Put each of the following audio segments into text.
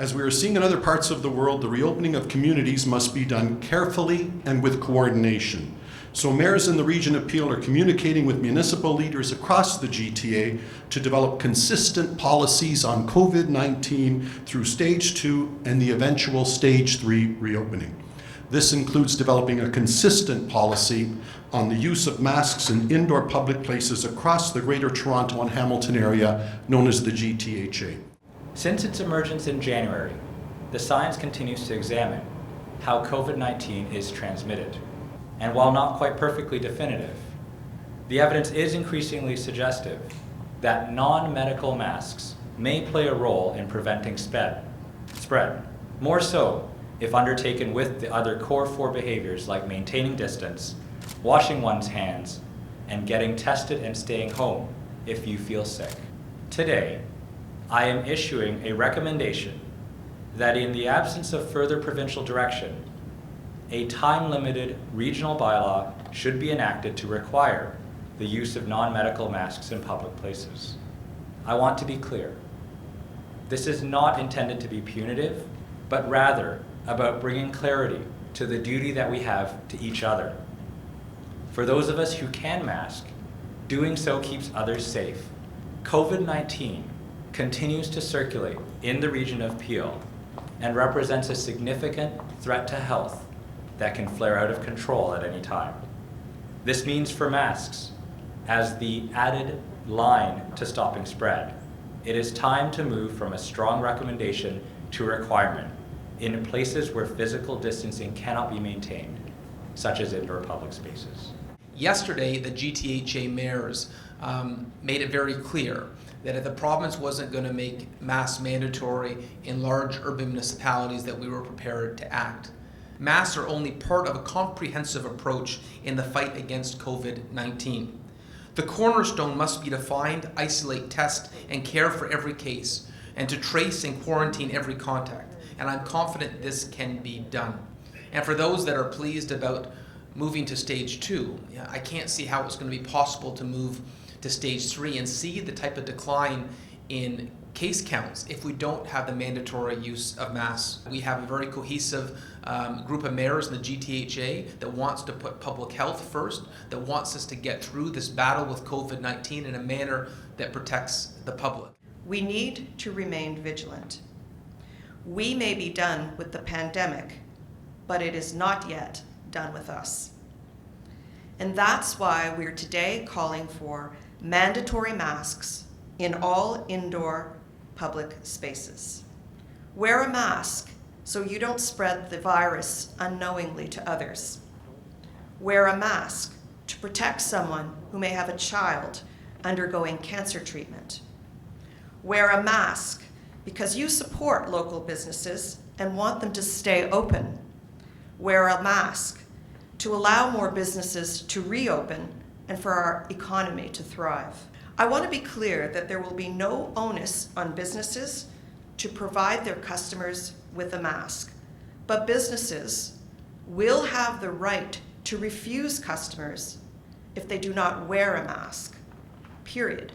As we are seeing in other parts of the world, the reopening of communities must be done carefully and with coordination. So mayors in the region of Peel are communicating with municipal leaders across the GTA to develop consistent policies on COVID-19 through stage 2 and the eventual stage 3 reopening. This includes developing a consistent policy on the use of masks in indoor public places across the Greater Toronto and Hamilton area known as the GTHA. Since its emergence in January, the science continues to examine how COVID-19 is transmitted. And while not quite perfectly definitive, the evidence is increasingly suggestive that non-medical masks may play a role in preventing spread. More so if undertaken with the other core 4 behaviors like maintaining distance, washing one's hands, and getting tested and staying home if you feel sick. Today, I am issuing a recommendation that in the absence of further provincial direction, a time-limited regional bylaw should be enacted to require the use of non-medical masks in public places. I want to be clear. This is not intended to be punitive, but rather about bringing clarity to the duty that we have to each other. For those of us who can mask, doing so keeps others safe. COVID-19 continues to circulate in the region of Peel and represents a significant threat to health that can flare out of control at any time. This means for masks, as the added line to stopping spread, it is time to move from a strong recommendation to a requirement in places where physical distancing cannot be maintained, such as indoor public spaces. Yesterday, the GTHA mayors made it very clear that if the province wasn't going to make masks mandatory in large urban municipalities, that we were prepared to act. Masks are only part of a comprehensive approach in the fight against COVID-19. The cornerstone must be to find, isolate, test, and care for every case, and to trace and quarantine every contact. And I'm confident this can be done. And for those that are pleased about moving to stage 2, I can't see how it's going to be possible to move to stage 3 and see the type of decline in case counts if we don't have the mandatory use of masks. We have a very cohesive group of mayors in the GTHA that wants to put public health first, that wants us to get through this battle with COVID-19 in a manner that protects the public. We need to remain vigilant. We may be done with the pandemic, but it is not yet done with us. And that's why we're today calling for mandatory masks in all indoor public spaces. Wear a mask so you don't spread the virus unknowingly to others. Wear a mask to protect someone who may have a child undergoing cancer treatment. Wear a mask because you support local businesses and want them to stay open. Wear a mask to allow more businesses to reopen and for our economy to thrive. I want to be clear that there will be no onus on businesses to provide their customers with a mask, but businesses will have the right to refuse customers if they do not wear a mask, period,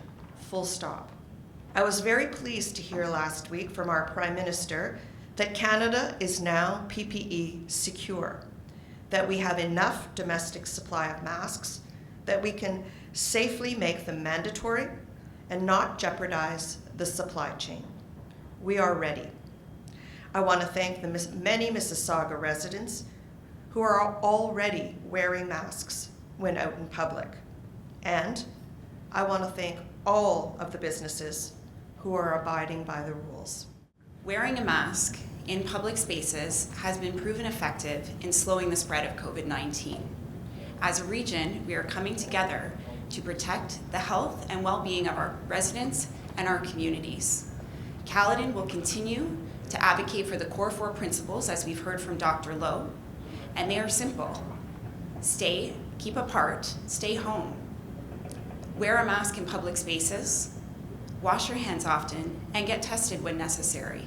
full stop. I was very pleased to hear last week from our Prime Minister that Canada is now PPE secure, that we have enough domestic supply of masks, that we can safely make them mandatory and not jeopardize the supply chain. We are ready. I want to thank the many Mississauga residents who are already wearing masks when out in public. And I want to thank all of the businesses who are abiding by the rules. Wearing a mask in public spaces has been proven effective in slowing the spread of COVID-19. As a region, we are coming together to protect the health and well-being of our residents and our communities. Caledon will continue to advocate for the core 4 principles, as we've heard from Dr. Lowe, and they are simple. Stay, keep apart, stay home. Wear a mask in public spaces, wash your hands often, and get tested when necessary.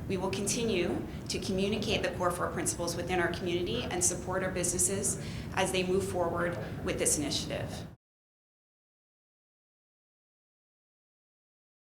We will continue to communicate the core 4 principles within our community and support our businesses as they move forward with this initiative.